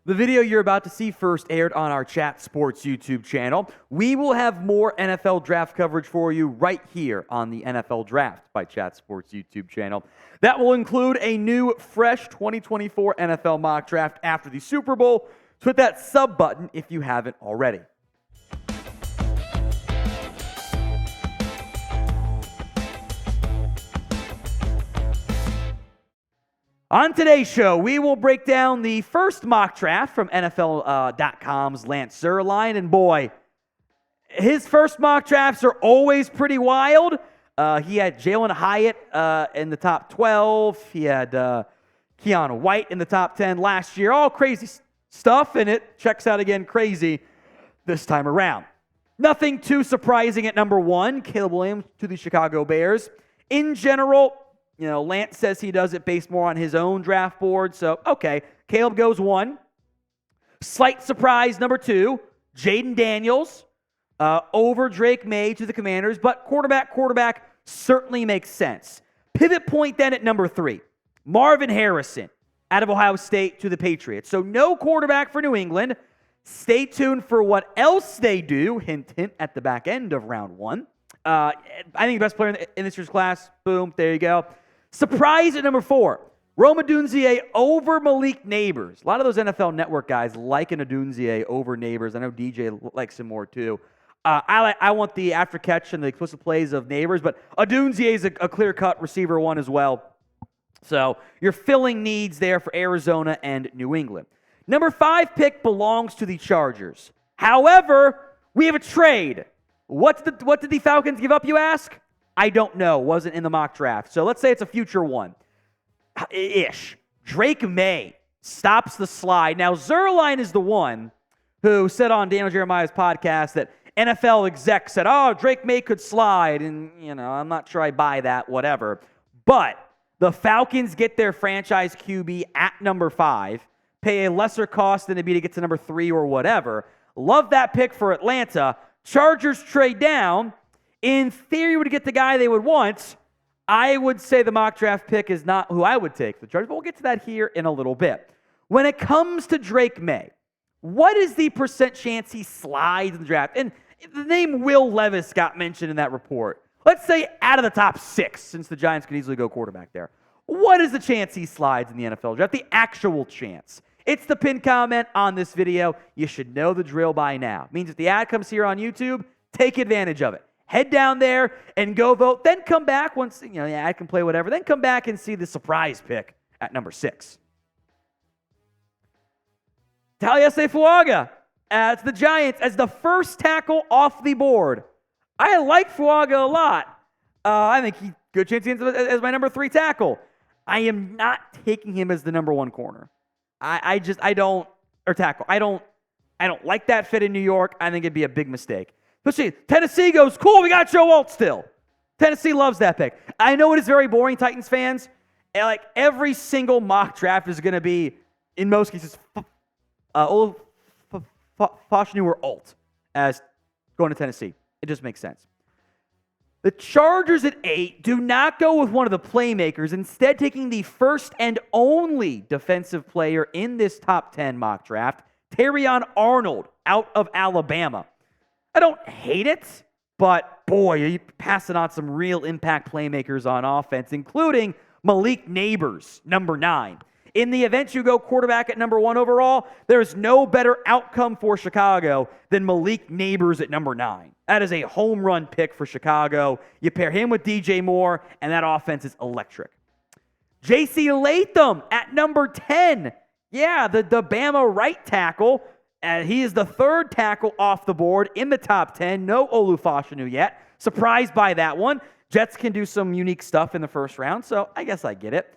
The video you're about to see first aired on our Chat Sports YouTube channel. We will have more NFL draft coverage for you right here on the NFL Draft by Chat Sports YouTube channel. That will include a new, fresh 2024 NFL mock draft after the Super Bowl. So hit that sub button if you haven't already. On today's show, we will break down the first mock draft from NFL.com's Lance Zierlein. And boy, his first mock drafts are always pretty wild. He had Jalen Hyatt in the top 12. He had Keanu White in the top 10 last year. All crazy stuff, and it checks out again crazy this time around. Nothing too surprising at number 1, Caleb Williams to the Chicago Bears. In general, Lance says he does it based more on his own draft board. So, okay, Caleb goes 1. Slight surprise, number 2, Jayden Daniels over Drake Maye to the Commanders. But quarterback certainly makes sense. Pivot point then at number 3, Marvin Harrison out of Ohio State to the Patriots. So no quarterback for New England. Stay tuned for what else they do. Hint, hint, at the back end of round 1. I think the best player in this year's class. Boom, there you go. Surprise at number 4, Odunze over Malik Nabers. A lot of those NFL Network guys like an Odunze over Nabers. I know DJ likes him more too. I want the after catch and the explicit plays of Nabers, but Odunze is a clear-cut receiver 1 as well. So you're filling needs there for Arizona and New England. Number 5 pick belongs to the Chargers. However, we have a trade. What did the Falcons give up, you ask? I don't know. Wasn't in the mock draft. So let's say it's a future one. Ish. Drake Maye stops the slide. Now, Zierlein is the one who said on Daniel Jeremiah's podcast that NFL execs said, Drake Maye could slide. And, I'm not sure I buy that, whatever. But the Falcons get their franchise QB at number 5, pay a lesser cost than it'd be to get to number 3 or whatever. Love that pick for Atlanta. Chargers trade down. In theory, would get the guy they would want. I would say the mock draft pick is not who I would take for the Chargers, but we'll get to that here in a little bit. When it comes to Drake Maye, what is the % chance he slides in the draft? And the name Will Levis got mentioned in that report. Let's say out of the top 6, since the Giants can easily go quarterback there. What is the chance he slides in the NFL draft? The actual chance. It's the pinned comment on this video. You should know the drill by now. It means if the ad comes here on YouTube, take advantage of it. Head down there and go vote. Then come back once the ad can play whatever. Then come back and see the surprise pick at number 6. Taliese Fuaga as the Giants as the first tackle off the board. I like Fuaga a lot. I think he's good chance he ends up as my number 3 tackle. I am not taking him as the number 1 corner. I don't like that fit in New York. I think it'd be a big mistake. Especially Tennessee goes, cool, we got Joe Alt still. Tennessee loves that pick. I know it is very boring, Titans fans. And like every single mock draft is going to be, in most cases, Fashanu or Alt as going to Tennessee. It just makes sense. The Chargers at 8 do not go with one of the playmakers, instead taking the first and only defensive player in this top 10 mock draft, Terrion Arnold out of Alabama. I don't hate it, but boy, you're passing on some real impact playmakers on offense, including Malik Nabers, number 9. In the event you go quarterback at number 1 overall, there is no better outcome for Chicago than Malik Nabers at number 9. That is a home run pick for Chicago. You pair him with DJ Moore, and that offense is electric. J.C. Latham at number 10. Yeah, the BAMA right tackle. He is the 3rd tackle off the board in the top 10. No Olufashinu yet. Surprised by that one. Jets can do some unique stuff in the first round, so I guess I get it.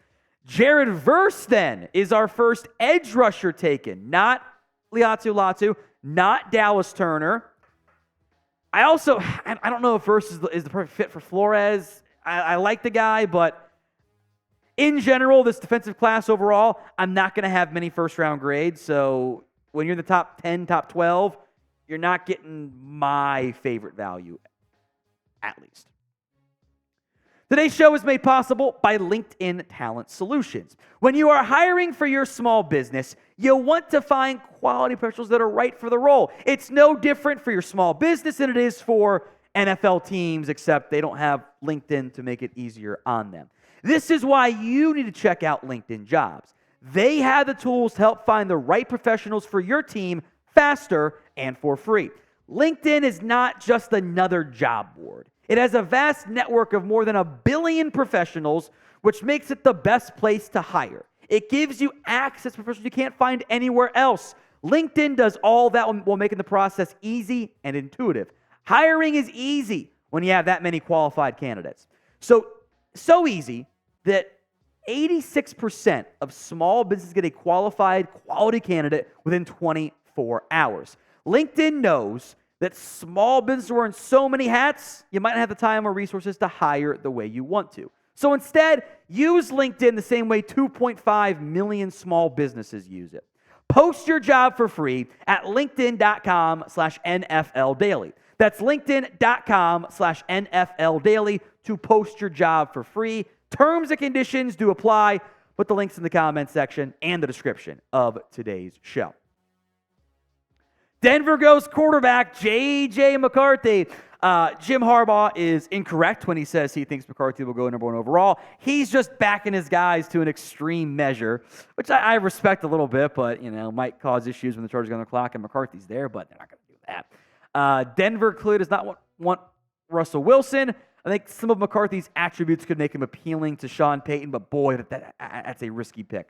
Jared Verse, then, is our first edge rusher taken. Not Latu, not Dallas Turner. I don't know if Verse is the perfect fit for Flores. I like the guy, but in general, this defensive class overall, I'm not going to have many first-round grades, so when you're in the top 10, top 12, you're not getting my favorite value, at least. Today's show is made possible by LinkedIn Talent Solutions. When you are hiring for your small business, you'll want to find quality professionals that are right for the role. It's no different for your small business than it is for NFL teams, except they don't have LinkedIn to make it easier on them. This is why you need to check out LinkedIn Jobs. They have the tools to help find the right professionals for your team faster and for free. LinkedIn is not just another job board. It has a vast network of more than 1 billion professionals, which makes it the best place to hire. It gives you access to professionals you can't find anywhere else. LinkedIn does all that while making the process easy and intuitive. Hiring is easy when you have that many qualified candidates. So easy that 86% of small businesses get a qualified quality candidate within 24 hours. LinkedIn knows that small businesses are wearing so many hats, you might not have the time or resources to hire the way you want to. So instead, use LinkedIn the same way 2.5 million small businesses use it. Post your job for free at linkedin.com/NFL Daily. That's linkedin.com/NFL Daily to post your job for free. Terms and conditions do apply. Put the links in the comments section and the description of today's show. Denver goes quarterback J.J. McCarthy. Jim Harbaugh is incorrect when he says he thinks McCarthy will go number 1 overall. He's just backing his guys to an extreme measure, which I respect a little bit, but might cause issues when the Chargers go on the clock and McCarthy's there, but they're not going to do that. Denver clearly does not want Russell Wilson. I think some of McCarthy's attributes could make him appealing to Sean Payton, but boy, that's a risky pick.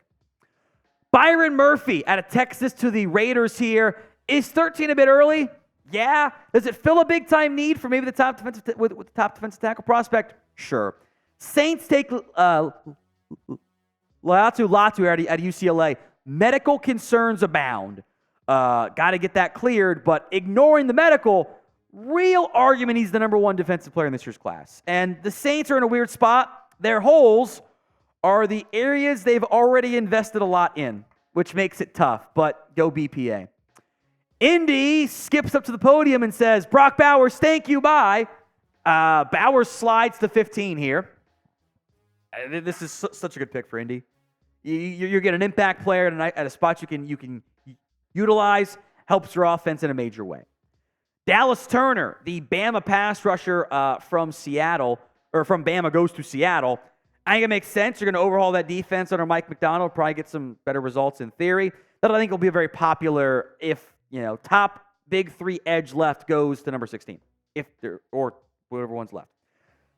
Byron Murphy out of Texas to the Raiders here. Is 13 a bit early? Yeah. Does it fill a big-time need for maybe the top defensive tackle prospect? Sure. Saints take Latu out of UCLA. Medical concerns abound. Got to get that cleared, but ignoring the medical, real argument he's the number 1 defensive player in this year's class. And the Saints are in a weird spot. Their holes are the areas they've already invested a lot in, which makes it tough, but go BPA. Indy skips up to the podium and says, Brock Bowers, thank you, bye. Bowers slides to 15 here. This is such a good pick for Indy. You get an impact player at a spot you can utilize, helps your offense in a major way. Dallas Turner, the BAMA pass rusher from Seattle, or from BAMA goes to Seattle. I think it makes sense. You're going to overhaul that defense under Mike McDonald, probably get some better results in theory. That I think will be very popular if top big 3 edge left goes to number 16, or whatever one's left.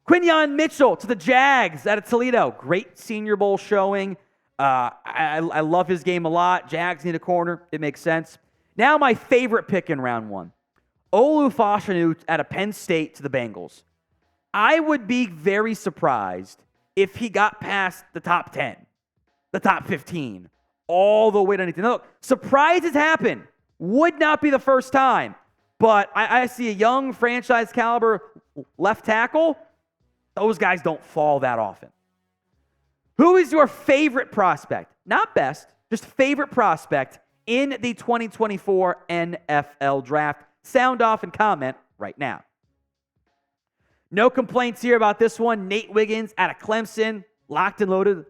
Quinyon Mitchell to the Jags out of Toledo. Great Senior Bowl showing. I love his game a lot. Jags need a corner. It makes sense. Now my favorite pick in round 1. Olu Fashanu out of Penn State to the Bengals. I would be very surprised if he got past the top 10, the top 15, all the way to anything. Now, look, surprises happen. Would not be the first time, but I see a young franchise caliber left tackle. Those guys don't fall that often. Who is your favorite prospect? Not best, just favorite prospect in the 2024 NFL Draft? Sound off and comment right now. No complaints here about this one. Nate Wiggins out of Clemson, locked and loaded.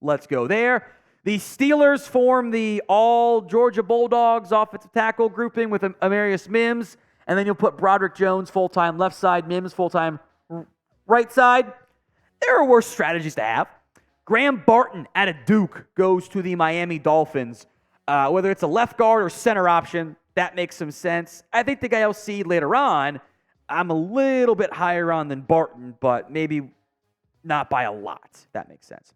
Let's go there. The Steelers form the all-Georgia Bulldogs offensive tackle grouping with Amarius Mims, and then you'll put Broderick Jones full-time left side, Mims full-time right side. There are worse strategies to have. Graham Barton out of Duke goes to the Miami Dolphins. Whether it's a left guard or center option, that makes some sense. I think the guy I'll see later on, I'm a little bit higher on than Barton, but maybe not by a lot. That makes sense.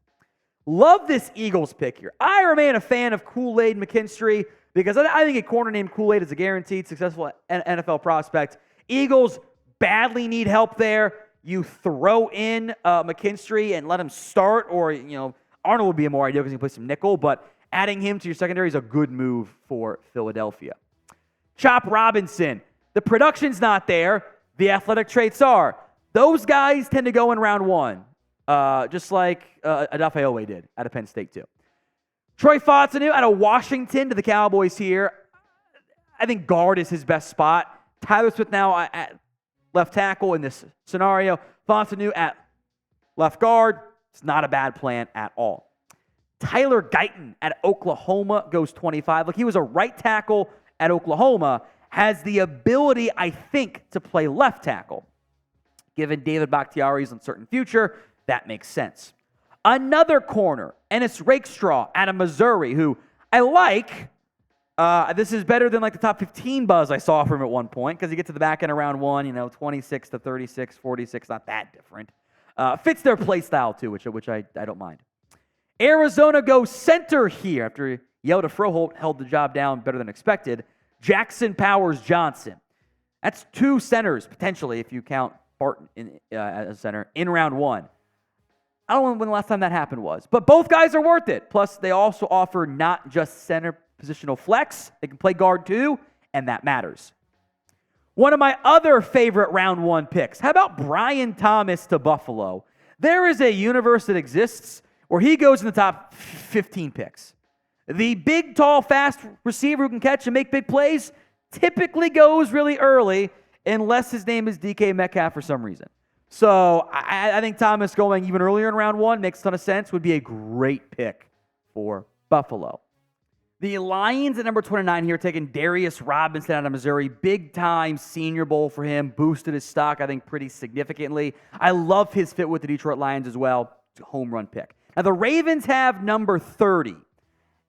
Love this Eagles pick here. I remain a fan of Kool-Aid McKinstry because I think a corner named Kool-Aid is a guaranteed successful NFL prospect. Eagles badly need help there. You throw in McKinstry and let him start, or Arnold would be a more ideal because he can play some nickel, but adding him to your secondary is a good move for Philadelphia. Chop Robinson. The production's not there. The athletic traits are. Those guys tend to go in round 1. Just like Adafeowe did out of Penn State, too. Troy Fautanu out of Washington to the Cowboys here. I think guard is his best spot. Tyler Smith now at left tackle in this scenario. Fautanu at Left guard, it's not a bad plan at all. Tyler Guyton at Oklahoma goes 25. Look, he was a right tackle at Oklahoma, has the ability, I think, to play left tackle. Given David Bakhtiari's uncertain future, that makes sense. Another corner, Ennis Rakestraw out of Missouri, who I like. This is better than like the top 15 buzz I saw from him at one point, because you get to the back end of round one, 26 to 36, 46, not that different. Fits their play style too, which I don't mind. Arizona goes center here after Yelda Froholt held the job down better than expected. Jackson Powers Johnson. That's two centers, potentially, if you count Barton as a center, in round one. I don't know when the last time that happened was, but both guys are worth it. Plus, they also offer not just center positional flex, they can play guard too, and that matters. One of my other favorite round one picks, how about Brian Thomas to Buffalo? There is a universe that exists where he goes in the top 15 picks. The big, tall, fast receiver who can catch and make big plays typically goes really early unless his name is DK Metcalf for some reason. So I think Thomas going even earlier in round one makes a ton of sense, would be a great pick for Buffalo. The Lions at number 29 here, taking Darius Robinson out of Missouri. Big-time Senior Bowl for him. Boosted his stock, I think, pretty significantly. I love his fit with the Detroit Lions as well. It's a home run pick. Now, the Ravens have number 30.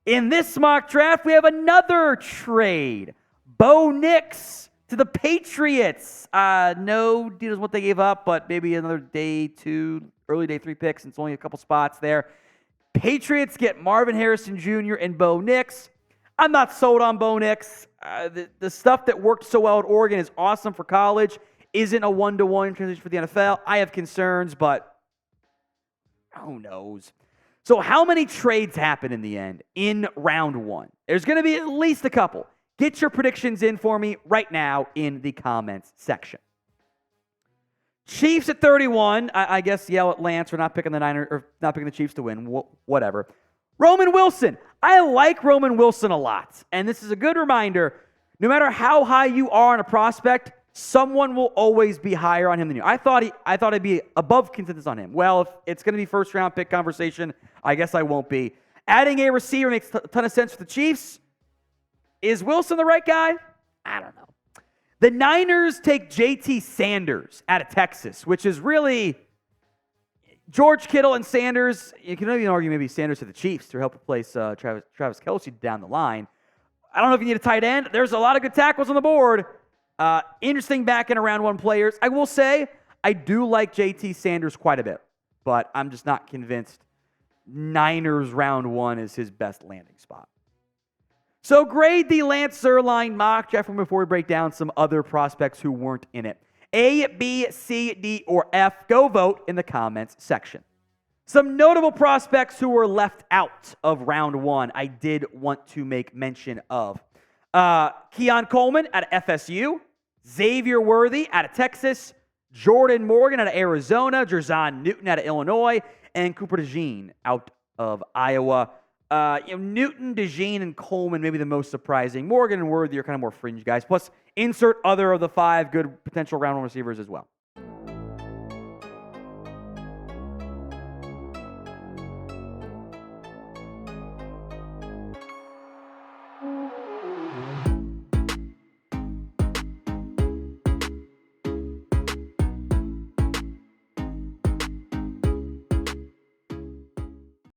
In this mock draft, we have another trade. Bo Nix to the Patriots. No details what they gave up, but maybe another day two, early day three picks, and it's only a couple spots there. Patriots get Marvin Harrison Jr. and Bo Nix. I'm not sold on Bo Nix. The stuff that worked so well at Oregon is awesome for college. Isn't a one-to-one transition for the NFL. I have concerns, but who knows? So how many trades happen in the end in round one? There's going to be at least a couple. Get your predictions in for me right now in the comments section. Chiefs at 31. I guess yell at Lance for not picking the Niners or not picking the Chiefs to win. Whatever. Roman Wilson. I like Roman Wilson a lot. And this is a good reminder. No matter how high you are on a prospect, someone will always be higher on him than you. I thought I'd be above consensus on him. Well, if it's going to be first round pick conversation, I guess I won't be. Adding a receiver makes a ton of sense for the Chiefs. Is Wilson the right guy? I don't know. The Niners take JT Sanders out of Texas, which is really George Kittle and Sanders. You can even argue maybe Sanders to the Chiefs to help replace Travis Kelce down the line. I don't know if you need a tight end. There's a lot of good tackles on the board. Interesting back in round one players. I will say I do like JT Sanders quite a bit, but I'm just not convinced Niners round one is his best landing spot. So grade the Lance Zierlein mock draft before we break down some other prospects who weren't in it. A, B, C, D, or F. Go vote in the comments section. Some notable prospects who were left out of round one I did want to make mention of. Keon Coleman out of FSU. Xavier Worthy out of Texas. Jordan Morgan out of Arizona. Jerzon Newton out of Illinois. And Cooper DeJean out of Iowa. Newton, DeJean, and Coleman maybe the most surprising. Morgan and Worthy are kind of more fringe guys. Plus, insert other of the five good potential round one receivers as well.